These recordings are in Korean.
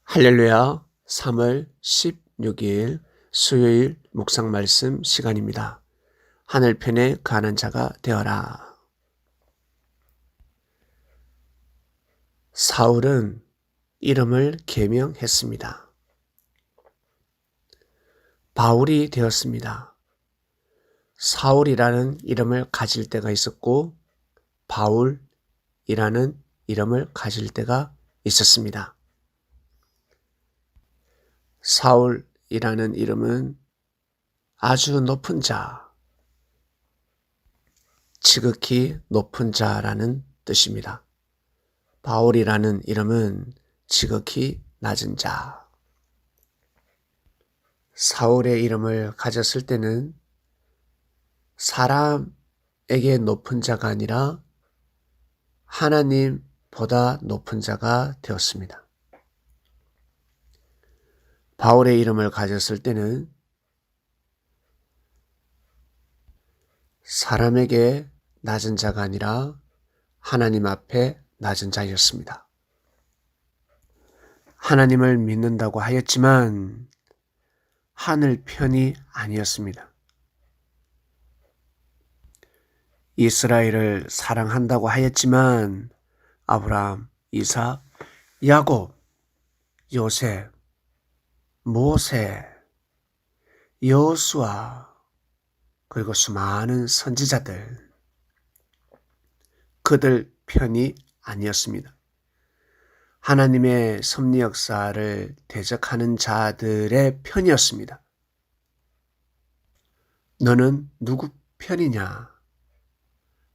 할렐루야. 3월 16일 수요일 묵상 말씀 시간입니다. 하늘편에 가는 자가 되어라. 사울은 이름을 계명했습니다. 바울이 되었습니다. 사울이라는 이름을 가질 때가 있었고 바울이라는 이름을 가질 때가 있었습니다. 사울이라는 이름은 아주 높은 자, 지극히 높은 자라는 뜻입니다. 바울이라는 이름은 지극히 낮은 자. 사울의 이름을 가졌을 때는 사람에게 높은 자가 아니라 하나님보다 높은 자가 되었습니다. 바울의 이름을 가졌을 때는 사람에게 낮은 자가 아니라 하나님 앞에 낮은 자였습니다. 하나님을 믿는다고 하였지만 하늘 편이 아니었습니다. 이스라엘을 사랑한다고 하였지만 아브라함, 이삭, 야곱, 요셉, 모세, 여호수아 그리고 수많은 선지자들 그들 편이 아니었습니다. 하나님의 섭리 역사를 대적하는 자들의 편이었습니다. 너는 누구 편이냐?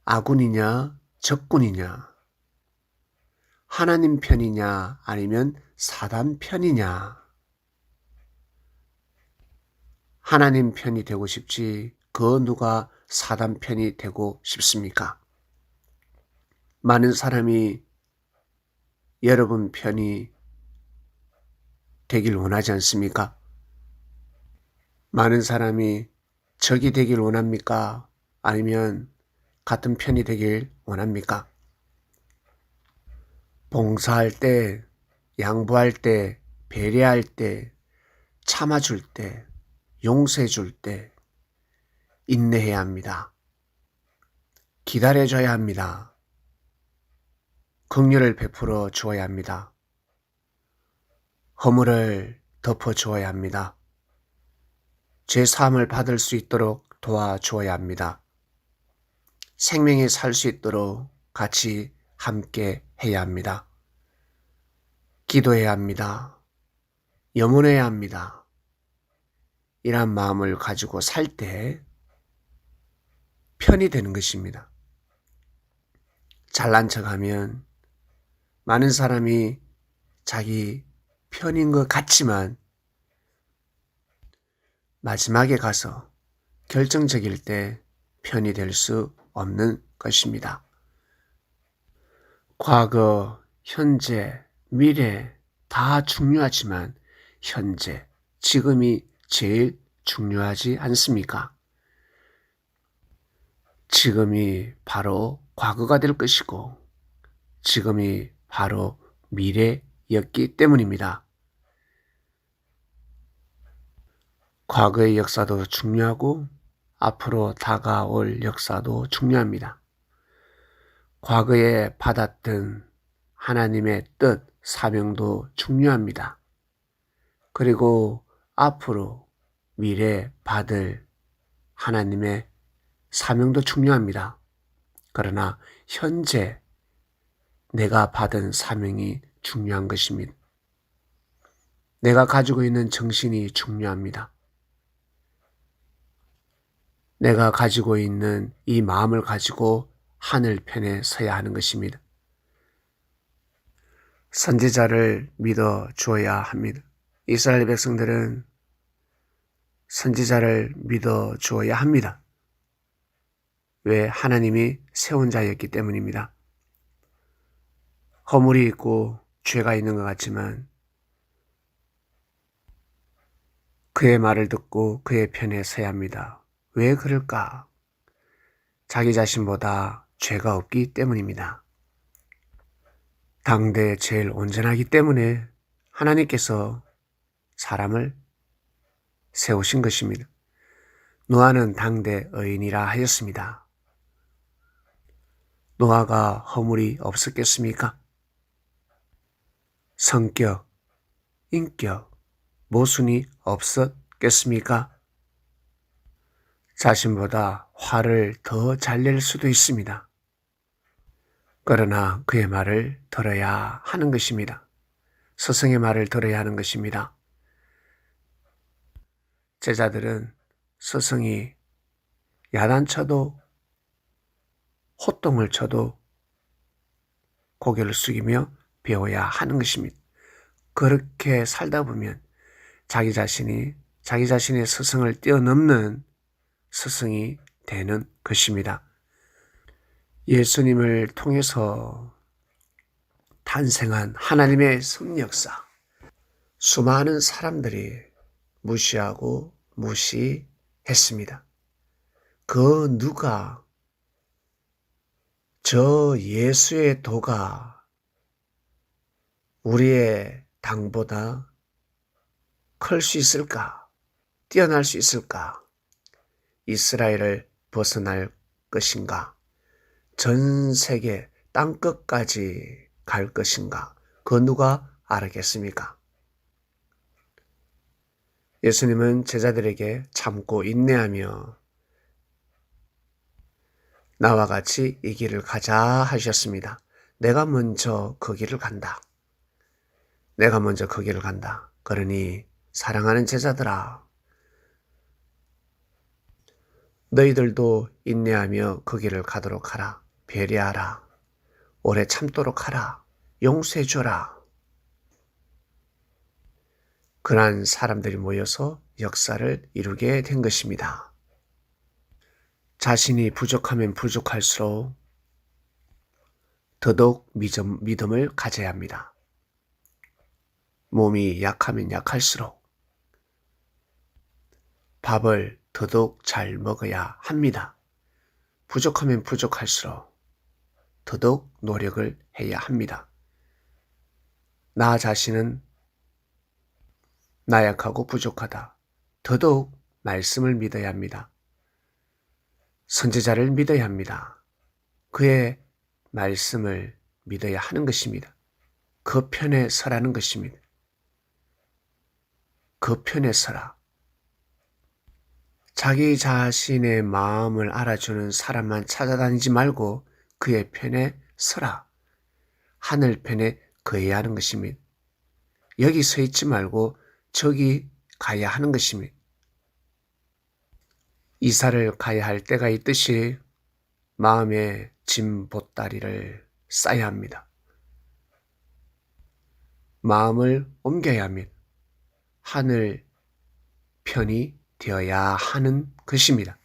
아군이냐? 적군이냐? 하나님 편이냐? 아니면 사단 편이냐? 하나님 편이 되고 싶지 그 누가 사단 편이 되고 싶습니까? 많은 사람이 여러분 편이 되길 원하지 않습니까? 많은 사람이 적이 되길 원합니까? 아니면 같은 편이 되길 원합니까? 봉사할 때, 양보할 때, 배려할 때, 참아줄 때, 용서해 줄 때 인내해야 합니다. 기다려줘야 합니다. 긍휼을 베풀어 주어야 합니다. 허물을 덮어 주어야 합니다. 죄 사함을 받을 수 있도록 도와주어야 합니다. 생명이 살 수 있도록 같이 함께 해야 합니다. 기도해야 합니다. 염원해야 합니다. 이런 마음을 가지고 살 때 편이 되는 것입니다. 잘난 척하면 많은 사람이 자기 편인 것 같지만 마지막에 가서 결정적일 때 편이 될 수 없는 것입니다. 과거, 현재, 미래 다 중요하지만 현재, 지금이 제일 중요하지 않습니까? 지금이 바로 과거가 될 것이고 지금이 바로 미래였기 때문입니다. 과거의 역사도 중요하고 앞으로 다가올 역사도 중요합니다. 과거에 받았던 하나님의 뜻, 사명도 중요합니다. 그리고 앞으로 미래 받을 하나님의 사명도 중요합니다. 그러나 현재 내가 받은 사명이 중요한 것입니다. 내가 가지고 있는 정신이 중요합니다. 내가 가지고 있는 이 마음을 가지고 하늘편에 서야 하는 것입니다. 선지자를 믿어 주어야 합니다. 이스라엘 백성들은 선지자를 믿어 주어야 합니다. 왜? 하나님이 세운 자였기 때문입니다. 허물이 있고 죄가 있는 것 같지만 그의 말을 듣고 그의 편에 서야 합니다. 왜 그럴까? 자기 자신보다 죄가 없기 때문입니다. 당대에 제일 온전하기 때문에 하나님께서 사람을 세우신 것입니다. 노아는 당대 의인이라 하였습니다. 노아가 허물이 없었겠습니까? 성격, 인격, 모순이 없었겠습니까? 자신보다 화를 더 잘 낼 수도 있습니다. 그러나 그의 말을 들어야 하는 것입니다. 스승의 말을 들어야 하는 것입니다. 제자들은 스승이 야단쳐도 호통을 쳐도 고개를 숙이며 배워야 하는 것입니다. 그렇게 살다 보면 자기 자신의 스승을 뛰어넘는 스승이 되는 것입니다. 예수님을 통해서 탄생한 하나님의 섭리역사, 수많은 사람들이 무시하고 무시했습니다. 그 누가 저 예수의 도가 우리의 당보다 클 수 있을까? 뛰어날 수 있을까? 이스라엘을 벗어날 것인가? 전 세계 땅끝까지 갈 것인가? 그 누가 알았겠습니까? 예수님은 제자들에게 참고 인내하며 나와 같이 이 길을 가자 하셨습니다. 내가 먼저 그 길을 간다. 내가 먼저 그 길을 간다. 그러니 사랑하는 제자들아, 너희들도 인내하며 그 길을 가도록 하라. 배려하라. 오래 참도록 하라. 용서해 주라. 그러한 사람들이 모여서 역사를 이루게 된 것입니다. 자신이 부족하면 부족할수록 더더욱 믿음을 가져야 합니다. 몸이 약하면 약할수록 밥을 더더욱 잘 먹어야 합니다. 부족하면 부족할수록 더더욱 노력을 해야 합니다. 나 자신은 나약하고 부족하다. 더더욱 말씀을 믿어야 합니다. 선지자를 믿어야 합니다. 그의 말씀을 믿어야 하는 것입니다. 그 편에 서라는 것입니다. 그 편에 서라. 자기 자신의 마음을 알아주는 사람만 찾아다니지 말고 그의 편에 서라. 하늘 편에 거해야 하는 것입니다. 여기 서 있지 말고 저기 가야 하는 것입니다. 이사를 가야 할 때가 있듯이 마음의 짐 보따리를 싸야 합니다. 마음을 옮겨야 합니다. 하늘 편이 되어야 하는 것입니다.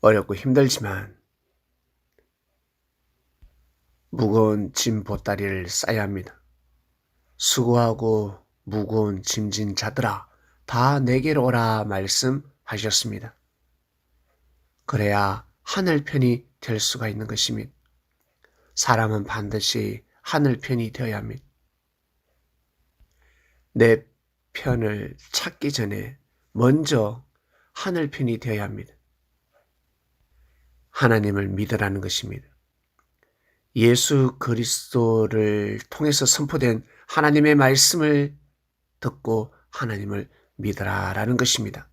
어렵고 힘들지만 무거운 짐 보따리를 싸야 합니다. 수고하고 무거운 짐진 자들아 다 내게로 오라 말씀하셨습니다. 그래야 하늘 편이 될 수가 있는 것입니다. 사람은 반드시 하늘 편이 되어야 합니다. 내 편을 찾기 전에 먼저 하늘 편이 되어야 합니다. 하나님을 믿으라는 것입니다. 예수 그리스도를 통해서 선포된 하나님의 말씀을 듣고 하나님을 믿으라라는 것입니다.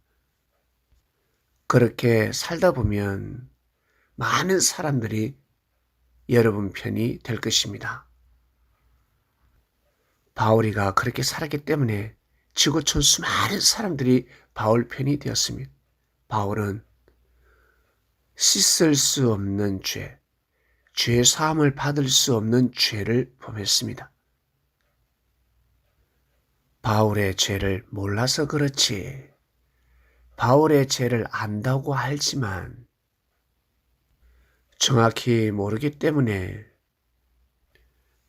그렇게 살다 보면 많은 사람들이 여러분 편이 될 것입니다. 바울이가 그렇게 살았기 때문에 지구촌 수많은 사람들이 바울 편이 되었습니다. 바울은 씻을 수 없는 죄 사함을 받을 수 없는 죄를 범했습니다. 바울의 죄를 몰라서 그렇지, 바울의 죄를 안다고 알지만 정확히 모르기 때문에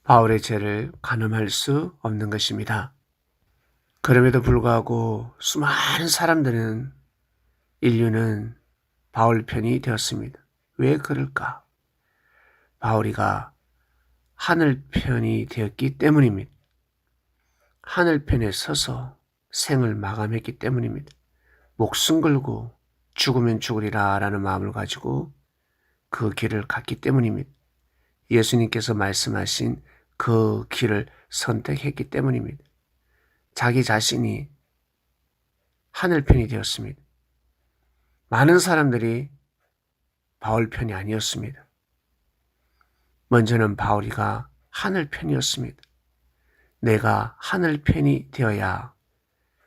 바울의 죄를 가늠할 수 없는 것입니다. 그럼에도 불구하고 수많은 사람들은 인류는 바울 편이 되었습니다. 왜 그럴까? 바울이가 하늘 편이 되었기 때문입니다. 하늘편에 서서 생을 마감했기 때문입니다. 목숨 걸고 죽으면 죽으리라 라는 마음을 가지고 그 길을 갔기 때문입니다. 예수님께서 말씀하신 그 길을 선택했기 때문입니다. 자기 자신이 하늘편이 되었습니다. 많은 사람들이 바울 편이 아니었습니다. 먼저는 바울이가 하늘편이었습니다. 내가 하늘편이 되어야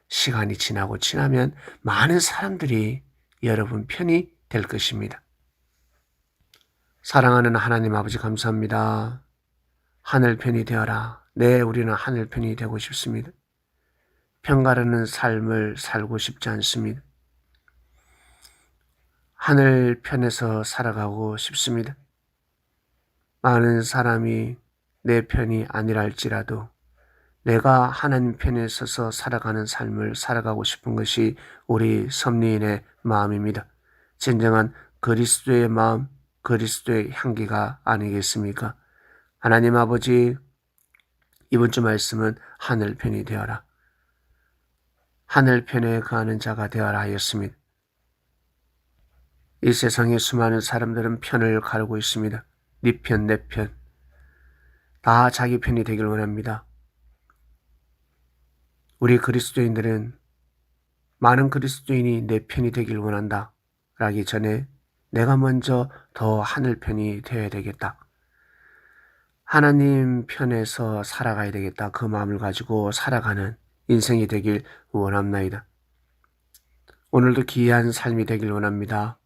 시간이 지나고 지나면 많은 사람들이 여러분 편이 될 것입니다. 사랑하는 하나님 아버지 감사합니다. 하늘편이 되어라. 네, 우리는 하늘편이 되고 싶습니다. 편가르는 삶을 살고 싶지 않습니다. 하늘편에서 살아가고 싶습니다. 많은 사람이 내 편이 아니랄지라도 내가 하나님 편에 서서 살아가는 삶을 살아가고 싶은 것이 우리 섭리인의 마음입니다. 진정한 그리스도의 마음, 그리스도의 향기가 아니겠습니까? 하나님 아버지, 이번 주 말씀은 하늘편이 되어라. 하늘편에 거하는 자가 되어라 하였습니다. 이 세상에 수많은 사람들은 편을 가르고 있습니다. 네 편, 내 편. 다 자기 편이 되길 원합니다. 우리 그리스도인들은 많은 그리스도인이 내 편이 되길 원한다 라기 전에 내가 먼저 더 하늘 편이 되어야 되겠다. 하나님 편에서 살아가야 되겠다. 그 마음을 가지고 살아가는 인생이 되길 원합나이다. 오늘도 귀한 삶이 되길 원합니다.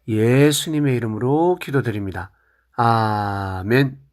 예수님의 이름으로 기도드립니다. 아멘.